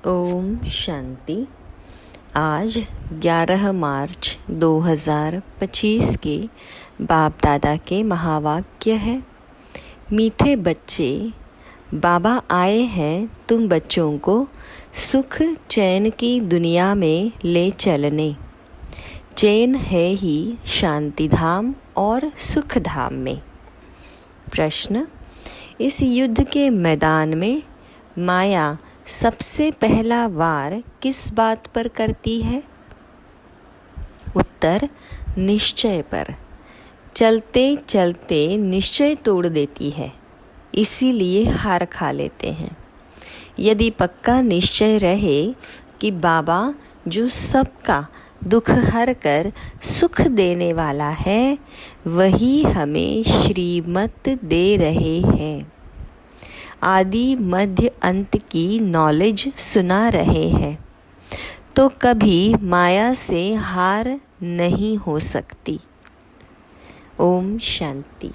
ओम शांति। आज 11 मार्च 2025 के बाप दादा के महावाक्य है। मीठे बच्चे, बाबा आए हैं तुम बच्चों को सुख चैन की दुनिया में ले चलने। चैन है ही शांति धाम और सुख धाम में। प्रश्न: इस युद्ध के मैदान में माया सबसे पहला वार किस बात पर करती है? उत्तर: निश्चय पर। चलते चलते निश्चय तोड़ देती है, इसीलिए हार खा लेते हैं। यदि पक्का निश्चय रहे कि बाबा जो सबका दुख हर कर सुख देने वाला है, वही हमें श्रीमत दे रहे हैं, आदि मध्य अंत की नॉलेज सुना रहे हैं, तो कभी माया से हार नहीं हो सकती। ओम शांति।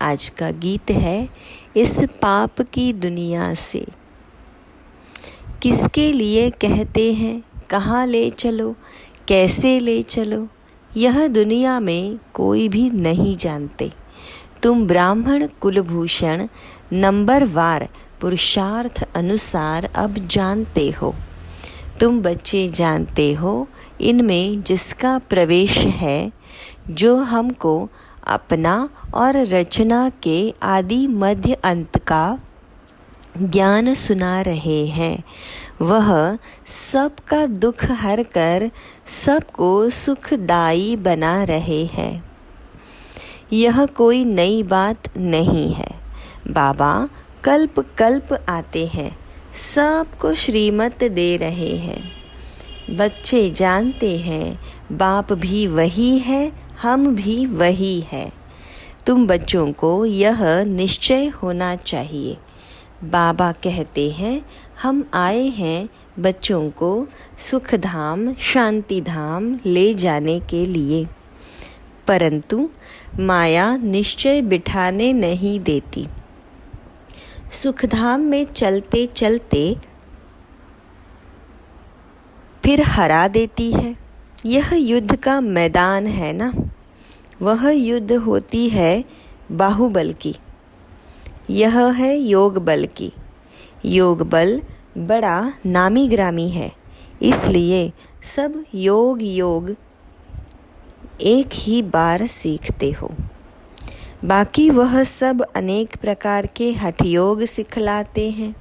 आज का गीत है इस पाप की दुनिया से। किसके लिए कहते हैं कहाँ ले चलो, कैसे ले चलो, यह दुनिया में कोई भी नहीं जानते। तुम ब्राह्मण कुलभूषण नंबरवार पुरुषार्थ अनुसार अब जानते हो। तुम बच्चे जानते हो, इनमें जिसका प्रवेश है, जो हमको अपना और रचना के आदि मध्य अंत का ज्ञान सुना रहे हैं, वह सबका दुख हर कर सबको सुखदायी बना रहे हैं। यह कोई नई बात नहीं है। बाबा कल्प कल्प आते हैं, सबको श्रीमत दे रहे हैं। बच्चे जानते हैं बाप भी वही है, हम भी वही है। तुम बच्चों को यह निश्चय होना चाहिए। बाबा कहते हैं हम आए हैं बच्चों को सुख धाम शांति धाम ले जाने के लिए, परंतु माया निश्चय बिठाने नहीं देती। सुखधाम में चलते चलते फिर हरा देती है। यह युद्ध का मैदान है ना, वह युद्ध होती है बाहुबल की, यह है योग बल की। योग बल बड़ा नामी ग्रामी है, इसलिए सब योग एक ही बार सीखते हो। बाकी वह सब अनेक प्रकार के हठ योग सिखलाते हैं।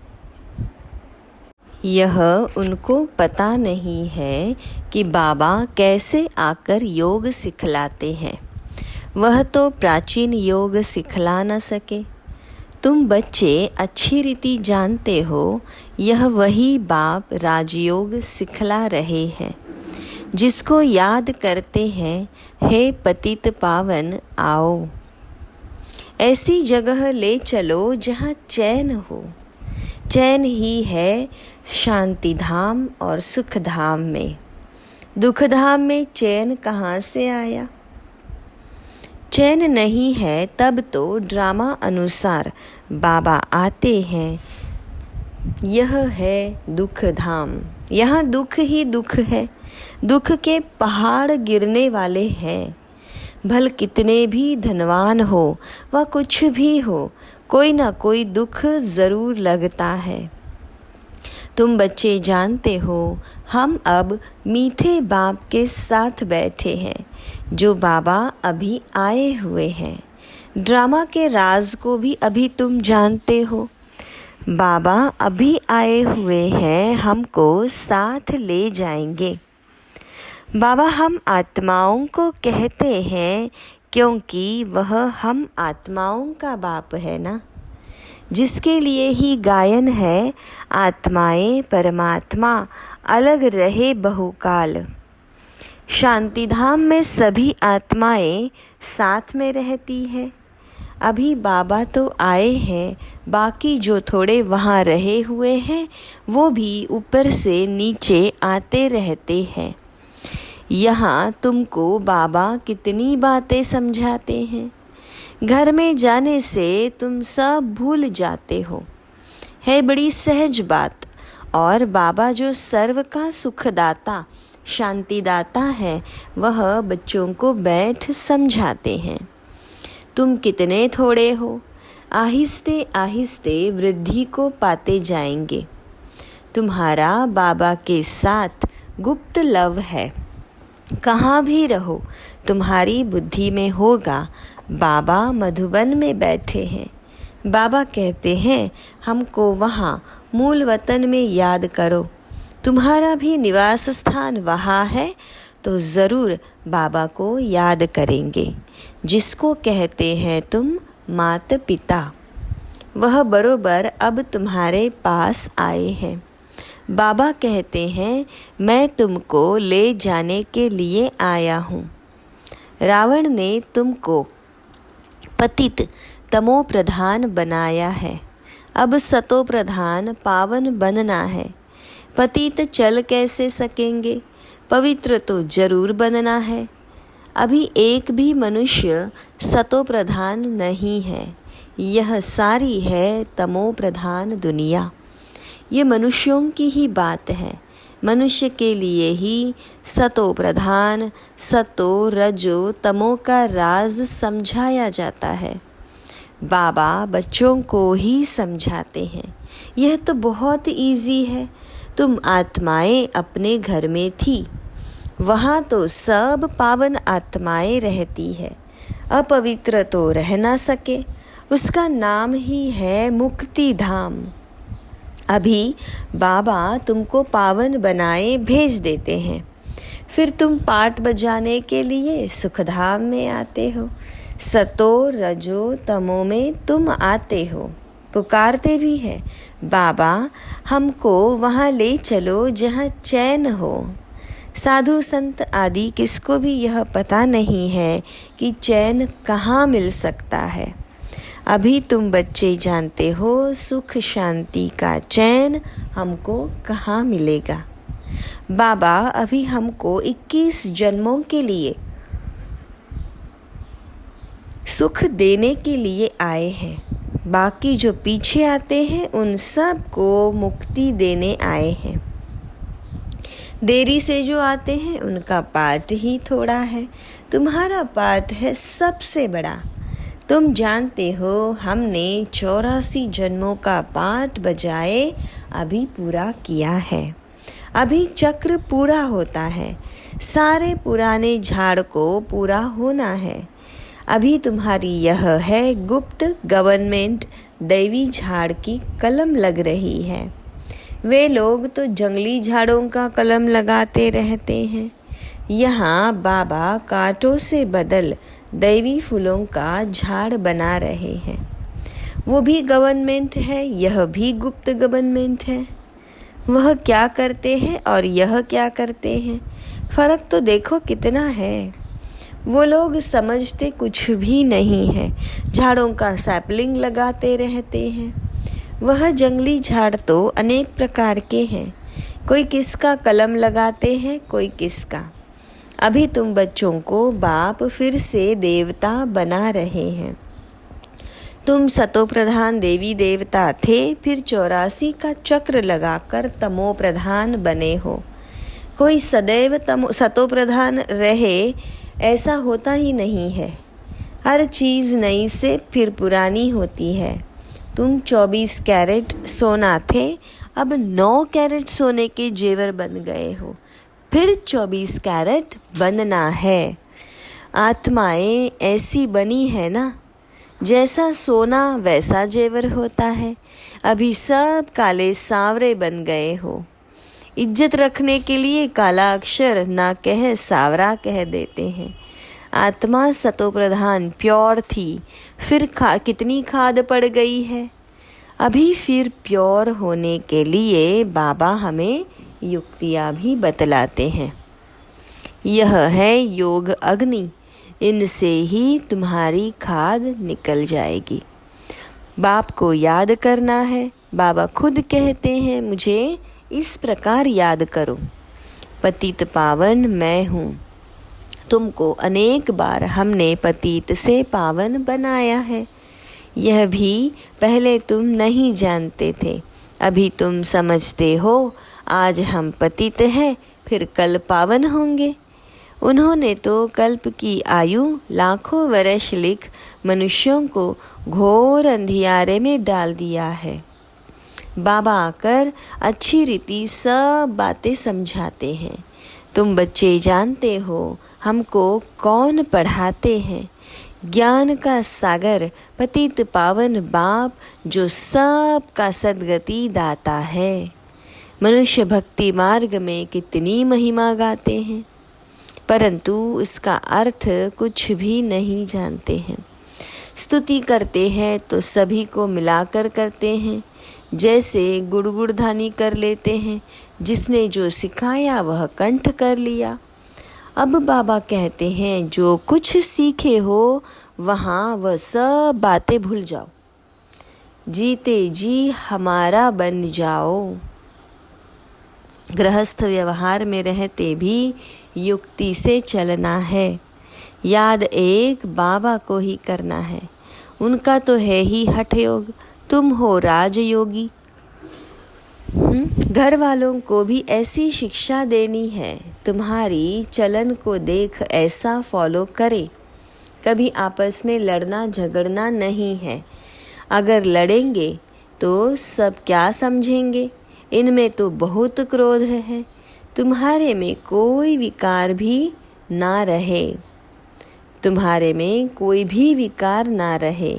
यह उनको पता नहीं है कि बाबा कैसे आकर योग सिखलाते हैं। वह तो प्राचीन योग सिखला न सके। तुम बच्चे अच्छी रीति जानते हो, यह वही बाप राजयोग सिखला रहे हैं, जिसको याद करते हैं, हे पतित पावन आओ, ऐसी जगह ले चलो जहाँ चैन हो। चैन ही है शांति धाम और सुख धाम में। दुख धाम में चैन कहाँ से आया? चैन नहीं है तब तो ड्रामा अनुसार बाबा आते हैं। यह है दुख धाम, यहाँ दुख ही दुख है। दुख के पहाड़ गिरने वाले हैं। भल कितने भी धनवान हो व कुछ भी हो, कोई ना कोई दुख ज़रूर लगता है। तुम बच्चे जानते हो, हम अब मीठे बाप के साथ बैठे हैं, जो बाबा अभी आए हुए हैं। ड्रामा के राज को भी अभी तुम जानते हो। बाबा अभी आए हुए हैं, हमको साथ ले जाएंगे। बाबा हम आत्माओं को कहते हैं, क्योंकि वह हम आत्माओं का बाप है ना, जिसके लिए ही गायन है, आत्माएं परमात्मा अलग रहे बहुकाल। शांति धाम में सभी आत्माएं साथ में रहती है। अभी बाबा तो आए हैं, बाकी जो थोड़े वहाँ रहे हुए हैं, वो भी ऊपर से नीचे आते रहते हैं। यहाँ तुमको बाबा कितनी बातें समझाते हैं। घर में जाने से तुम सब भूल जाते हो, है बड़ी सहज बात। और बाबा जो सर्व का सुखदाता शांतिदाता है, वह बच्चों को बैठ समझाते हैं। तुम कितने थोड़े हो, आहिस्ते आहिस्ते वृद्धि को पाते जाएंगे। तुम्हारा बाबा के साथ गुप्त लव है। कहाँ भी रहो, तुम्हारी बुद्धि में होगा बाबा मधुबन में बैठे हैं। बाबा कहते हैं हमको वहाँ मूल वतन में याद करो। तुम्हारा भी निवास स्थान वहाँ है तो ज़रूर बाबा को याद करेंगे, जिसको कहते हैं तुम माता पिता। वह बरोबर अब तुम्हारे पास आए हैं। बाबा कहते हैं मैं तुमको ले जाने के लिए आया हूँ। रावण ने तुमको पतित तमो प्रधान बनाया है, अब सतो प्रधान पावन बनना है। पतित चल कैसे सकेंगे, पवित्र तो जरूर बनना है। अभी एक भी मनुष्य सतो प्रधान नहीं है, यह सारी है तमो प्रधान दुनिया। ये मनुष्यों की ही बात है। मनुष्य के लिए ही सतो प्रधान सतो रजो तमो का राज समझाया जाता है। बाबा बच्चों को ही समझाते हैं। यह तो बहुत इजी है। तुम आत्माएं अपने घर में थी, वहाँ तो सब पावन आत्माएं रहती है। अपवित्र तो रह ना सके, उसका नाम ही है मुक्ति धाम। अभी बाबा तुमको पावन बनाए भेज देते हैं, फिर तुम पाट बजाने के लिए सुखधाम में आते हो। सतो रजो तमो में तुम आते हो, पुकारते भी है बाबा हमको वहाँ ले चलो जहाँ चैन हो। साधु संत आदि किसको भी यह पता नहीं है कि चैन कहाँ मिल सकता है। अभी तुम बच्चे जानते हो सुख शांति का चैन हमको कहाँ मिलेगा। बाबा अभी हमको 21 जन्मों के लिए सुख देने के लिए आए हैं। बाकी जो पीछे आते हैं उन सब को मुक्ति देने आए हैं। देरी से जो आते हैं उनका पाठ ही थोड़ा है, तुम्हारा पाठ है सबसे बड़ा। तुम जानते हो हमने 84 जन्मों का पाठ बजाए अभी पूरा किया है। अभी चक्र पूरा होता है, सारे पुराने झाड़ को पूरा होना है। अभी तुम्हारी यह है गुप्त गवर्नमेंट दैवी झाड़ की कलम लग रही है। वे लोग तो जंगली झाड़ों का कलम लगाते रहते हैं। यहाँ बाबा कांटों से बदल दैवी फूलों का झाड़ बना रहे हैं। वो भी गवर्नमेंट है, यह भी गुप्त गवर्नमेंट है। वह क्या करते हैं और यह क्या करते हैं, फ़र्क तो देखो कितना है। वो लोग समझते कुछ भी नहीं है, झाड़ों का सैपलिंग लगाते रहते हैं। वह जंगली झाड़ तो अनेक प्रकार के हैं, कोई किसका कलम लगाते हैं, कोई किसका। अभी तुम बच्चों को बाप फिर से देवता बना रहे हैं। तुम सतो प्रधान देवी देवता थे, फिर 84 का चक्र लगाकर तमो प्रधान बने हो। कोई सदैव सतो प्रधान रहे ऐसा होता ही नहीं है। हर चीज़ नई से फिर पुरानी होती है। तुम 24 कैरेट सोना थे, अब 9 कैरेट सोने के जेवर बन गए हो, फिर 24 कैरेट बनना है। आत्माएं ऐसी बनी है ना, जैसा सोना वैसा जेवर होता है। अभी सब काले सांवरे बन गए हो। इज्जत रखने के लिए काला अक्षर ना कह सांवरा कह देते हैं। आत्मा सतो प्रधान प्योर थी, फिर कितनी खाद पड़ गई है। अभी फिर प्योर होने के लिए बाबा हमें युक्तियाँ भी बतलाते हैं। यह है योग अग्नि, इनसे ही तुम्हारी खाद निकल जाएगी। बाप को याद करना है। बाबा खुद कहते हैं मुझे इस प्रकार याद करो। पतित पावन मैं हूँ। तुमको अनेक बार हमने पतित से पावन बनाया है। यह भी पहले तुम नहीं जानते थे, अभी तुम समझते हो आज हम पतित हैं, फिर कल पावन होंगे। उन्होंने तो कल्प की आयु लाखों वर्ष लिख मनुष्यों को घोर अंधियारे में डाल दिया है। बाबा आकर अच्छी रीति सब बातें समझाते हैं। तुम बच्चे जानते हो हमको कौन पढ़ाते हैं? ज्ञान का सागर पतित पावन बाप जो सबका सद्गति दाता है। मनुष्य भक्ति मार्ग में कितनी महिमा गाते हैं, परंतु इसका अर्थ कुछ भी नहीं जानते हैं। स्तुति करते हैं तो सभी को मिलाकर करते हैं, जैसे गुड़गुड़धानी कर लेते हैं, जिसने जो सिखाया वह कंठ कर लिया। अब बाबा कहते हैं जो कुछ सीखे हो वहाँ वह सब बातें भूल जाओ, जीते जी हमारा बन जाओ। गृहस्थ व्यवहार में रहते भी युक्ति से चलना है। याद एक बाबा को ही करना है, उनका तो है ही हठ योग, तुम हो राजयोगी। घर वालों को भी ऐसी शिक्षा देनी है, तुम्हारी चलन को देख ऐसा फॉलो करे। कभी आपस में लड़ना झगड़ना नहीं है। अगर लड़ेंगे तो सब क्या समझेंगे? इनमें तो बहुत क्रोध है। तुम्हारे में कोई विकार भी ना रहे, तुम्हारे में कोई भी विकार ना रहे।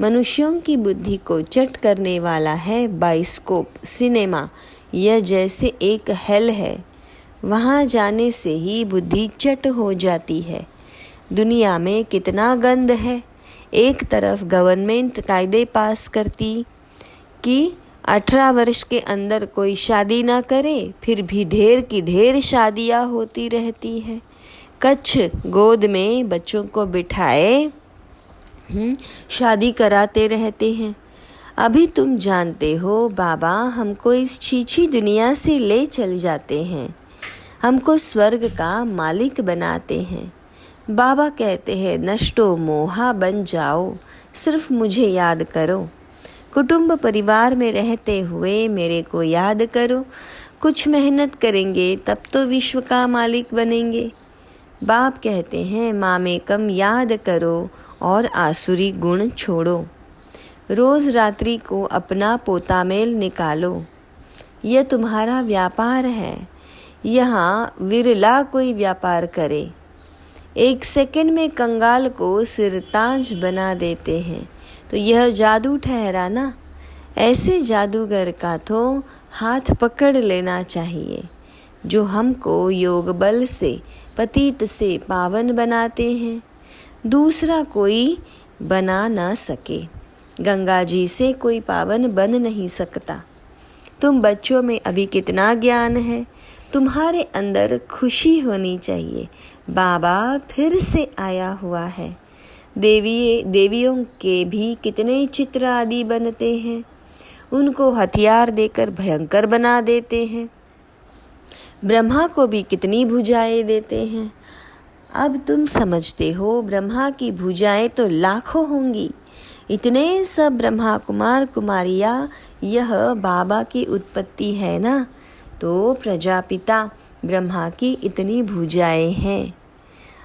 मनुष्यों की बुद्धि को चट करने वाला है बाइस्कोप सिनेमा। यह जैसे एक हेल है, वहाँ जाने से ही बुद्धि चट हो जाती है। दुनिया में कितना गंद है। एक तरफ गवर्नमेंट कायदे पास करती कि 18 वर्ष के अंदर कोई शादी ना करे, फिर भी ढेर की ढेर शादियाँ होती रहती हैं। कच्छ गोद में बच्चों को बिठाए शादी कराते रहते हैं। अभी तुम जानते हो बाबा हमको इस छीछी दुनिया से ले चल जाते हैं, हमको स्वर्ग का मालिक बनाते हैं। बाबा कहते हैं नष्टो मोहा बन जाओ, सिर्फ मुझे याद करो। कुटुंब परिवार में रहते हुए मेरे को याद करो। कुछ मेहनत करेंगे तब तो विश्व का मालिक बनेंगे। बाप कहते हैं मामेकम याद करो और आसुरी गुण छोड़ो। रोज़ रात्रि को अपना पोता मेल निकालो। यह तुम्हारा व्यापार है। यहाँ विरला कोई व्यापार करे। 1 सेकंड में कंगाल को सिरताज बना देते हैं, तो यह जादू ठहरा ना। ऐसे जादूगर का तो हाथ पकड़ लेना चाहिए, जो हमको योग बल से पतित से पावन बनाते हैं। दूसरा कोई बना ना सके। गंगा जी से कोई पावन बन नहीं सकता। तुम बच्चों में अभी कितना ज्ञान है, तुम्हारे अंदर खुशी होनी चाहिए। बाबा फिर से आया हुआ है। देवियों के भी कितने चित्र आदि बनते हैं, उनको हथियार देकर भयंकर बना देते हैं। ब्रह्मा को भी कितनी भुजाएं देते हैं। अब तुम समझते हो ब्रह्मा की भुजाएं तो लाखों होंगी। इतने सब ब्रह्मा कुमार कुमारियाँ यह बाबा की उत्पत्ति है ना, तो प्रजापिता ब्रह्मा की इतनी भुजाएं हैं।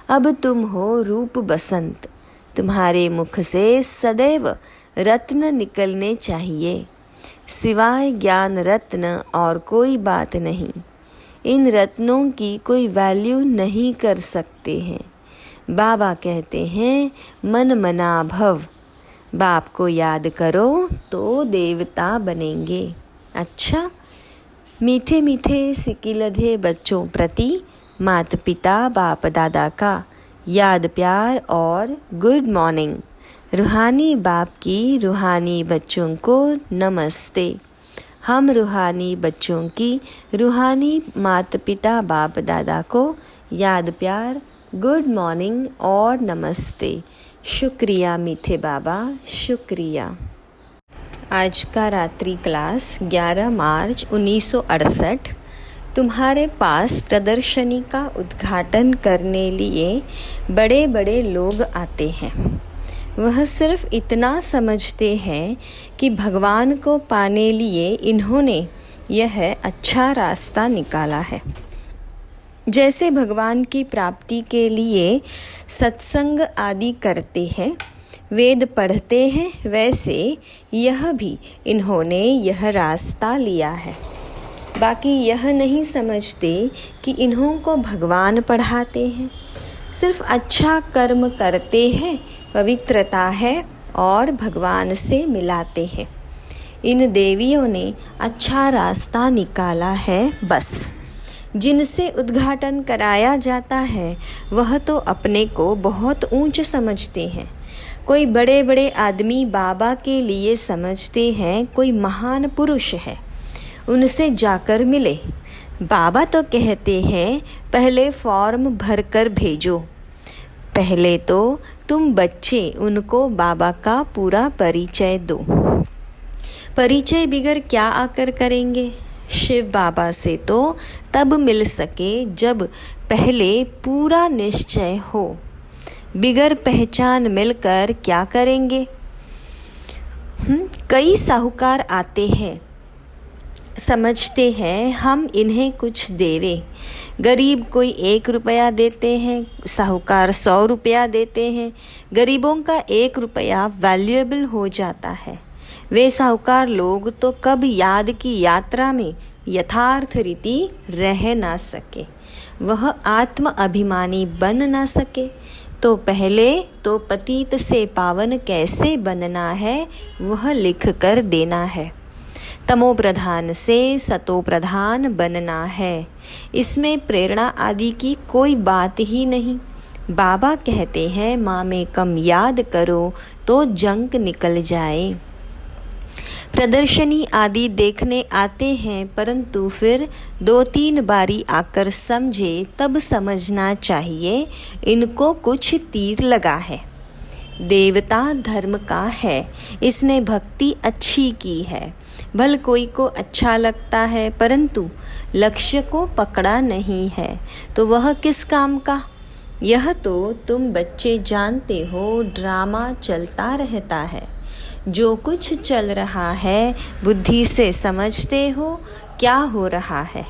अब तुम हो रूप बसंत, तुम्हारे मुख से सदैव रत्न निकलने चाहिए। सिवाय ज्ञान रत्न और कोई बात नहीं। इन रत्नों की कोई वैल्यू नहीं कर सकते हैं। बाबा कहते हैं मन मना भव। बाप को याद करो तो देवता बनेंगे। अच्छा, मीठे मीठे सिकिलधे बच्चों प्रति माता पिता बाप दादा का याद प्यार और गुड मॉर्निंग। रूहानी बाप की रूहानी बच्चों को नमस्ते। हम रूहानी बच्चों की रूहानी माता पिता बाप दादा को याद प्यार, गुड मॉर्निंग और नमस्ते। शुक्रिया मीठे बाबा, शुक्रिया। आज का रात्रि क्लास 11 मार्च 1968। तुम्हारे पास प्रदर्शनी का उद्घाटन करने लिए बड़े बड़े लोग आते हैं। वह सिर्फ इतना समझते हैं कि भगवान को पाने लिए इन्होंने यह अच्छा रास्ता निकाला है। जैसे भगवान की प्राप्ति के लिए सत्संग आदि करते हैं, वेद पढ़ते हैं, वैसे यह भी इन्होंने यह रास्ता लिया है। बाकी यह नहीं समझते कि इन्हों को भगवान पढ़ाते हैं। सिर्फ अच्छा कर्म करते हैं, पवित्रता है और भगवान से मिलाते हैं। इन देवियों ने अच्छा रास्ता निकाला है बस। जिनसे उद्घाटन कराया जाता है वह तो अपने को बहुत ऊंच समझते हैं। कोई बड़े बड़े आदमी बाबा के लिए समझते हैं कोई महान पुरुष है, उनसे जाकर मिले। बाबा तो कहते हैं पहले फॉर्म भरकर भेजो। पहले तो तुम बच्चे उनको बाबा का पूरा परिचय दो। परिचय बिगर क्या आकर करेंगे? शिव बाबा से तो तब मिल सके जब पहले पूरा निश्चय हो। बिगर पहचान मिलकर क्या करेंगे? कई साहूकार आते हैं, समझते हैं हम इन्हें कुछ देवे। गरीब कोई 1 रुपया देते हैं, साहूकार 100 रुपया देते हैं। गरीबों का 1 रुपया वैल्यूएबल हो जाता है। वे साहूकार लोग तो कब याद की यात्रा में यथार्थ रीति रह ना सके, वह आत्म अभिमानी बन ना सके। तो पहले तो पतित से पावन कैसे बनना है वह लिख कर देना है। तमो प्रधान से सतो प्रधान बनना है। इसमें प्रेरणा आदि की कोई बात ही नहीं। बाबा कहते हैं माँ में कम याद करो तो जंक निकल जाए। प्रदर्शनी आदि देखने आते हैं, परंतु फिर 2-3 बारी आकर समझे तब समझना चाहिए इनको कुछ तीर लगा है। देवता धर्म का है, इसने भक्ति अच्छी की है। भल कोई को अच्छा लगता है, परंतु लक्ष्य को पकड़ा नहीं है तो वह किस काम का? यह तो तुम बच्चे जानते हो, ड्रामा चलता रहता है। जो कुछ चल रहा है बुद्धि से समझते हो क्या हो रहा है।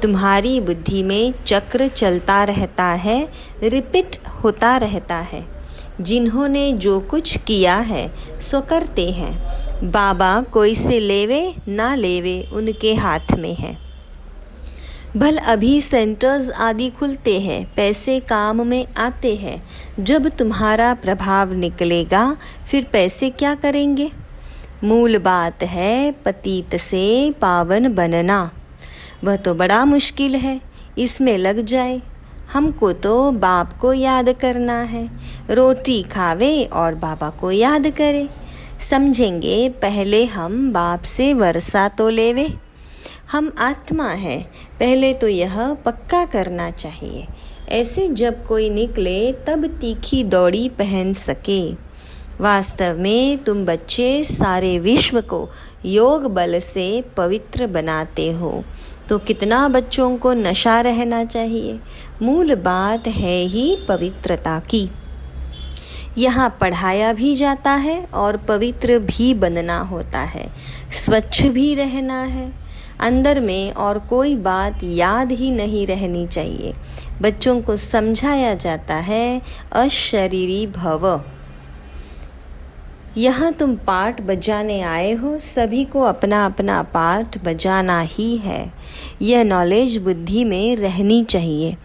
तुम्हारी बुद्धि में चक्र चलता रहता है, रिपीट होता रहता है। जिन्होंने जो कुछ किया है सो करते हैं। बाबा कोई से लेवे ना लेवे उनके हाथ में है। भल अभी सेंटर्स आदि खुलते हैं, पैसे काम में आते हैं। जब तुम्हारा प्रभाव निकलेगा फिर पैसे क्या करेंगे? मूल बात है पतित से पावन बनना। वह तो बड़ा मुश्किल है, इसमें लग जाए। हमको तो बाप को याद करना है। रोटी खावे और बाबा को याद करे। समझेंगे पहले हम बाप से वर्षा तो लेवे। हम आत्मा है, पहले तो यह पक्का करना चाहिए। ऐसे जब कोई निकले तब तीखी दौड़ी पहन सके। वास्तव में तुम बच्चे सारे विश्व को योग बल से पवित्र बनाते हो, तो कितना बच्चों को नशा रहना चाहिए। मूल बात है ही पवित्रता की। यहाँ पढ़ाया भी जाता है और पवित्र भी बनना होता है, स्वच्छ भी रहना है। अंदर में और कोई बात याद ही नहीं रहनी चाहिए। बच्चों को समझाया जाता है अशरीरी भव। यहाँ तुम पाठ बजाने आए हो, सभी को अपना अपना पाठ बजाना ही है। यह नॉलेज बुद्धि में रहनी चाहिए।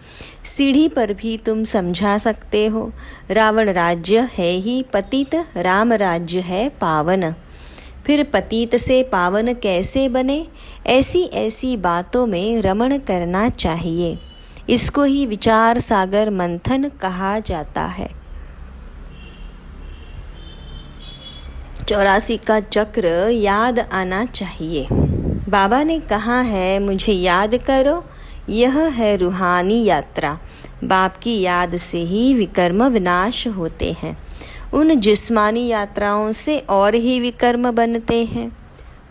सीढ़ी पर भी तुम समझा सकते हो। रावण राज्य है ही पतित, राम राज्य है पावन। फिर पतित से पावन कैसे बने, ऐसी ऐसी बातों में रमण करना चाहिए। इसको ही विचार सागर मंथन कहा जाता है। 84 का चक्र याद आना चाहिए। बाबा ने कहा है मुझे याद करो। यह है रूहानी यात्रा। बाप की याद से ही विकर्म विनाश होते हैं। उन जिस्मानी यात्राओं से और ही विकर्म बनते हैं।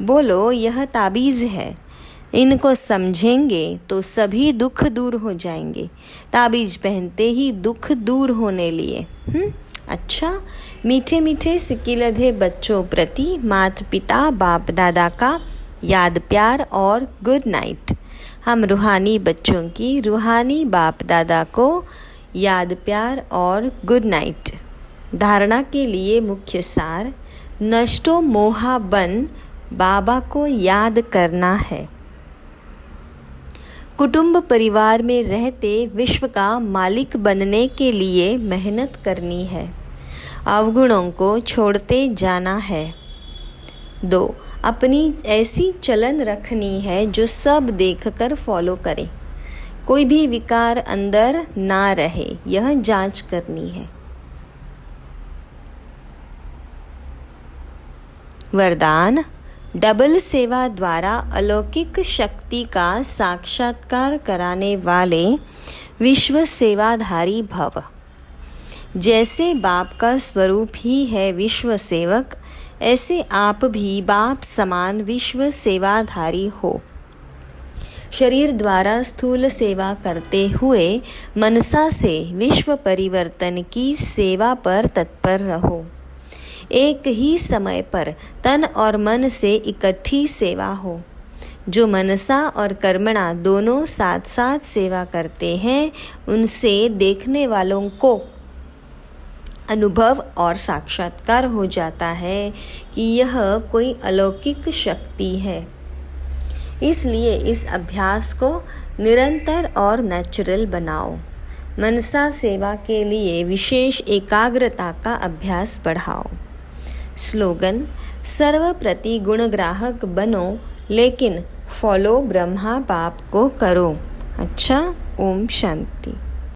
बोलो यह ताबीज़ है, इनको समझेंगे तो सभी दुख दूर हो जाएंगे। ताबीज़ पहनते ही दुख दूर होने लिए। अच्छा, मीठे मीठे सिकिलधे बच्चों प्रति माता पिता बाप दादा का याद प्यार और गुड नाइट। हम रूहानी बच्चों की रूहानी बाप दादा को याद प्यार और गुड नाइट। धारणा के लिए मुख्य सार, नष्टो मोहा बन बाबा को याद करना है। कुटुंब परिवार में रहते विश्व का मालिक बनने के लिए मेहनत करनी है। अवगुणों को छोड़ते जाना है। 2. अपनी ऐसी चलन रखनी है जो सब देखकर फॉलो करे। कोई भी विकार अंदर ना रहे, यह जांच करनी है। वरदान, डबल सेवा द्वारा अलौकिक शक्ति का साक्षात्कार कराने वाले विश्व सेवाधारी भव। जैसे बाप का स्वरूप ही है विश्व सेवक, ऐसे आप भी बाप समान विश्व सेवाधारी हो। शरीर द्वारा स्थूल सेवा करते हुए मनसा से विश्व परिवर्तन की सेवा पर तत्पर रहो। एक ही समय पर तन और मन से इकट्ठी सेवा हो। जो मनसा और कर्मणा दोनों साथ साथ सेवा करते हैं, उनसे देखने वालों को अनुभव और साक्षात्कार हो जाता है कि यह कोई अलौकिक शक्ति है। इसलिए इस अभ्यास को निरंतर और नेचुरल बनाओ। मनसा सेवा के लिए विशेष एकाग्रता का अभ्यास बढ़ाओ। स्लोगन, सर्वप्रति गुणग्राहक बनो लेकिन फॉलो ब्रह्मा बाप को करो। अच्छा, ओम शांति।